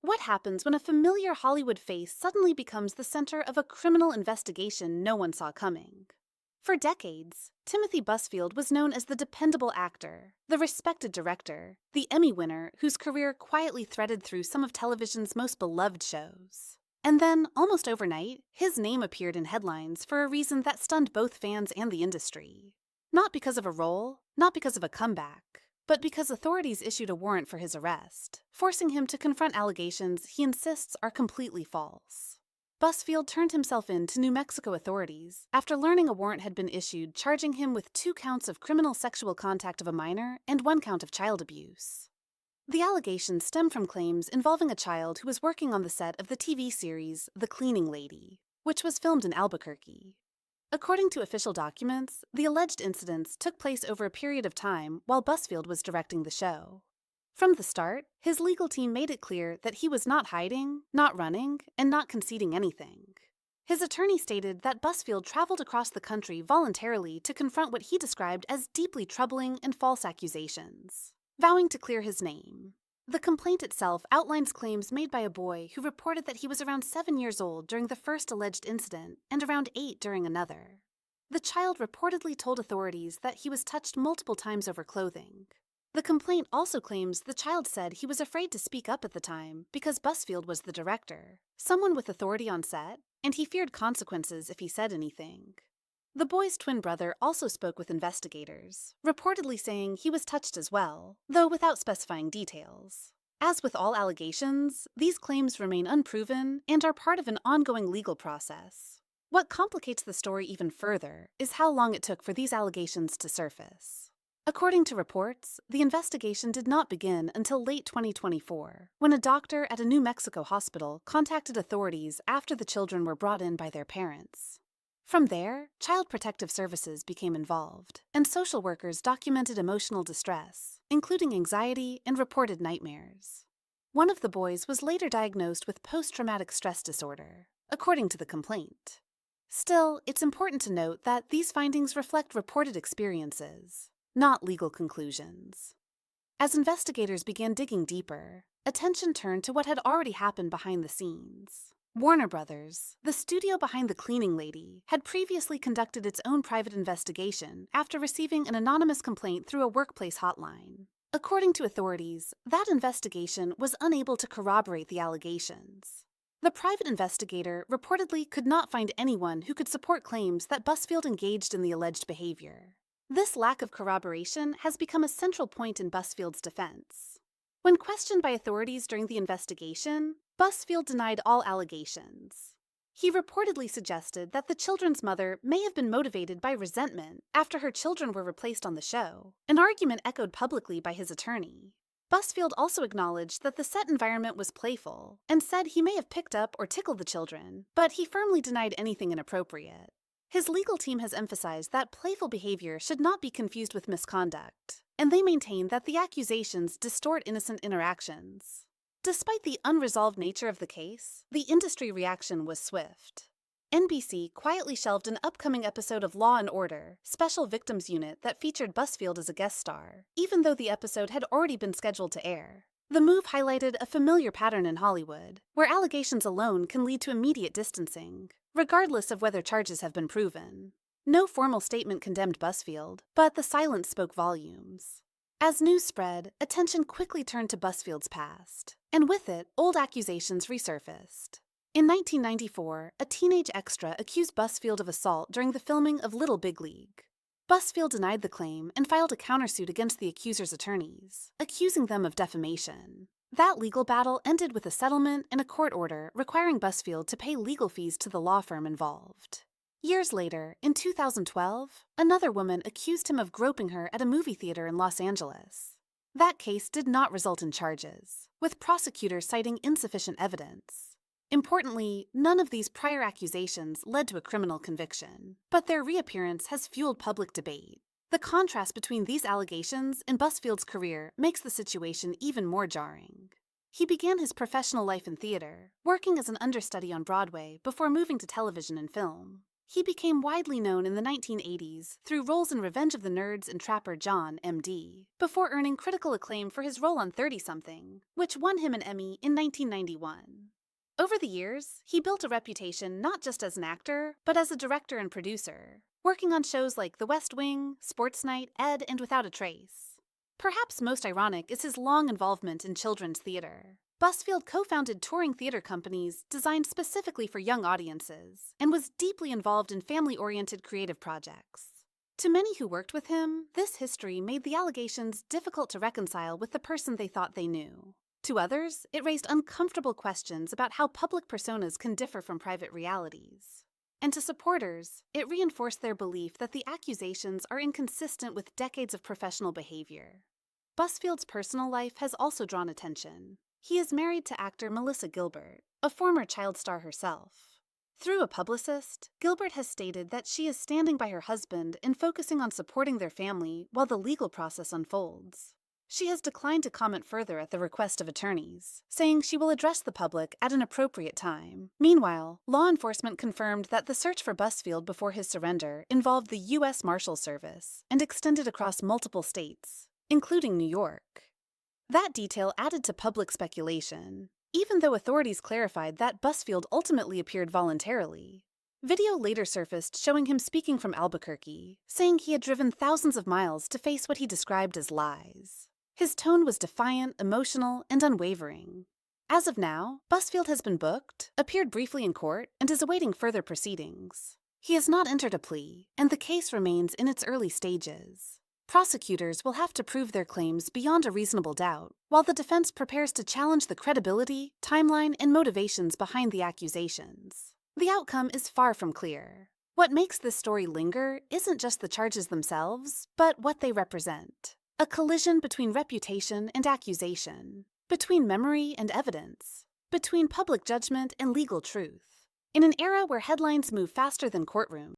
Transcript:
What happens when a familiar Hollywood face suddenly becomes the center of a criminal investigation no one saw coming? For decades, Timothy Busfield was known as the dependable actor, the respected director, the Emmy winner whose career quietly threaded through some of television's most beloved shows. And then, almost overnight, his name appeared in headlines for a reason that stunned both fans and the industry. Not because of a role, not because of a comeback, but because authorities issued a warrant for his arrest, forcing him to confront allegations he insists are completely false. Busfield turned himself in to New Mexico authorities after learning a warrant had been issued charging him with 2 counts of criminal sexual contact of a minor and 1 count of child abuse. The allegations stem from claims involving a child who was working on the set of the TV series The Cleaning Lady, which was filmed in Albuquerque. According to official documents, the alleged incidents took place over a period of time while Busfield was directing the show. From the start, his legal team made it clear that he was not hiding, not running, and not conceding anything. His attorney stated that Busfield traveled across the country voluntarily to confront what he described as deeply troubling and false accusations, vowing to clear his name. The complaint itself outlines claims made by a boy who reported that he was around 7 years old during the first alleged incident and around 8 during another. The child reportedly told authorities that he was touched multiple times over clothing. The complaint also claims the child said he was afraid to speak up at the time because Busfield was the director, someone with authority on set, and he feared consequences if he said anything. The boy's twin brother also spoke with investigators, reportedly saying he was touched as well, though without specifying details. As with all allegations, these claims remain unproven and are part of an ongoing legal process. What complicates the story even further is how long it took for these allegations to surface. According to reports, the investigation did not begin until late 2024, when a doctor at a New Mexico hospital contacted authorities after the children were brought in by their parents. From there, Child Protective Services became involved, and social workers documented emotional distress, including anxiety and reported nightmares. One of the boys was later diagnosed with post-traumatic stress disorder, according to the complaint. Still, it's important to note that these findings reflect reported experiences, not legal conclusions. As investigators began digging deeper, attention turned to what had already happened behind the scenes. Warner Brothers, the studio behind The Cleaning Lady, had previously conducted its own private investigation after receiving an anonymous complaint through a workplace hotline. According to authorities, that investigation was unable to corroborate the allegations. The private investigator reportedly could not find anyone who could support claims that Busfield engaged in the alleged behavior. This lack of corroboration has become a central point in Busfield's defense. When questioned by authorities during the investigation, Busfield denied all allegations. He reportedly suggested that the children's mother may have been motivated by resentment after her children were replaced on the show, an argument echoed publicly by his attorney. Busfield also acknowledged that the set environment was playful and said he may have picked up or tickled the children, but he firmly denied anything inappropriate. His legal team has emphasized that playful behavior should not be confused with misconduct, and they maintain that the accusations distort innocent interactions. Despite the unresolved nature of the case, the industry reaction was swift. NBC quietly shelved an upcoming episode of Law & Order, Special Victims Unit that featured Busfield as a guest star, even though the episode had already been scheduled to air. The move highlighted a familiar pattern in Hollywood, where allegations alone can lead to immediate distancing, regardless of whether charges have been proven. No formal statement condemned Busfield, but the silence spoke volumes. As news spread, attention quickly turned to Busfield's past, and with it, old accusations resurfaced. In 1994, a teenage extra accused Busfield of assault during the filming of Little Big League. Busfield denied the claim and filed a countersuit against the accuser's attorneys, accusing them of defamation. That legal battle ended with a settlement and a court order requiring Busfield to pay legal fees to the law firm involved. Years later, in 2012, another woman accused him of groping her at a movie theater in Los Angeles. That case did not result in charges, with prosecutors citing insufficient evidence. Importantly, none of these prior accusations led to a criminal conviction, but their reappearance has fueled public debate. The contrast between these allegations and Busfield's career makes the situation even more jarring. He began his professional life in theater, working as an understudy on Broadway before moving to television and film. He became widely known in the 1980s through roles in Revenge of the Nerds and Trapper John, MD, before earning critical acclaim for his role on 30-something, which won him an Emmy in 1991. Over the years, he built a reputation not just as an actor, but as a director and producer, working on shows like The West Wing, Sports Night, Ed, and Without a Trace. Perhaps most ironic is his long involvement in children's theater. Busfield co-founded touring theater companies designed specifically for young audiences and was deeply involved in family-oriented creative projects. To many who worked with him, this history made the allegations difficult to reconcile with the person they thought they knew. To others, it raised uncomfortable questions about how public personas can differ from private realities. And to supporters, it reinforced their belief that the accusations are inconsistent with decades of professional behavior. Busfield's personal life has also drawn attention. He is married to actor Melissa Gilbert, a former child star herself. Through a publicist, Gilbert has stated that she is standing by her husband and focusing on supporting their family while the legal process unfolds. She has declined to comment further at the request of attorneys, saying she will address the public at an appropriate time. Meanwhile, law enforcement confirmed that the search for Busfield before his surrender involved the U.S. Marshal Service and extended across multiple states, including New York. That detail added to public speculation, even though authorities clarified that Busfield ultimately appeared voluntarily. Video later surfaced showing him speaking from Albuquerque, saying he had driven thousands of miles to face what he described as lies. His tone was defiant, emotional, and unwavering. As of now, Busfield has been booked, appeared briefly in court, and is awaiting further proceedings. He has not entered a plea, and the case remains in its early stages. Prosecutors will have to prove their claims beyond a reasonable doubt, while the defense prepares to challenge the credibility, timeline, and motivations behind the accusations. The outcome is far from clear. What makes this story linger isn't just the charges themselves, but what they represent. A collision between reputation and accusation, between memory and evidence, between public judgment and legal truth. In an era where headlines move faster than courtrooms,